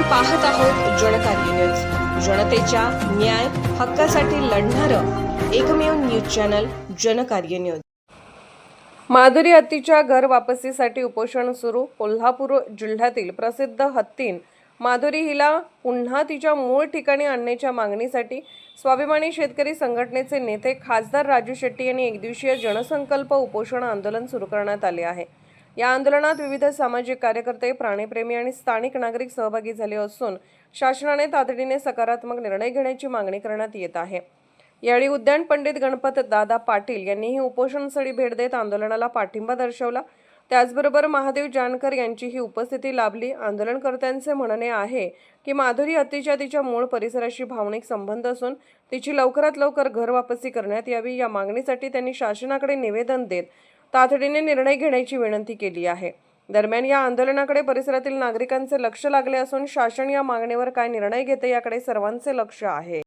पाहत आहोत जनकार्य न्यूज, जनतेच्या न्याय हक्कासाठी लढणारं एकमेव news channel Janakarya news. Madhuri हत्तीच्या घर वापसीसाठी उपोषण सुरू। कोल्हापूर जिल्ह्यातील प्रसिद्ध हत्तीन माधुरी हिला पुन्हा तिच्या मूळ ठिकाणी आणण्याच्या मागणीसाठी स्वाभिमानी शेतकरी संघटनेचे नेते खासदार राजू शेट्टी यांनी एकदिवसीय जनसंकल्प उपोषण आंदोलन सुरू करण्यात आले आहे। या आंदोलनात विविध सामाजिक कार्यकर्ते, प्राणीप्रेमी आणि स्थानिक नागरिक सहभागी झाले असून शासनाने तातडीने सकारात्मक निर्णय घेण्याची मागणी करण्यात येत आहे। यावेळी उद्यान पंडित गणपत दादा पाटील यांनीही उपोषणस्थळी भेट देत आंदोलनाला पाठिंबा दर्शवला। त्याचबरोबर महादेव जानकर यांचीही उपस्थिती लाभली। आंदोलनकर्त्यांचे म्हणणे आहे की माधुरी हत्तीच्या तिच्या मूळ परिसराशी भावनिक संबंध असून तिची लवकरात लवकर घर वापसी करण्यात यावी। या मागणीसाठी त्यांनी शासनाकडे निवेदन देत तातडीने निर्णय घेण्याची विनंती केली आहे। दरम्यान या आंदोलनाकडे परिसरातील नागरिकांचे लक्ष लागले असून शासन या मागणीवर काय निर्णय घेते याकडे सर्वांचे लक्ष आहे।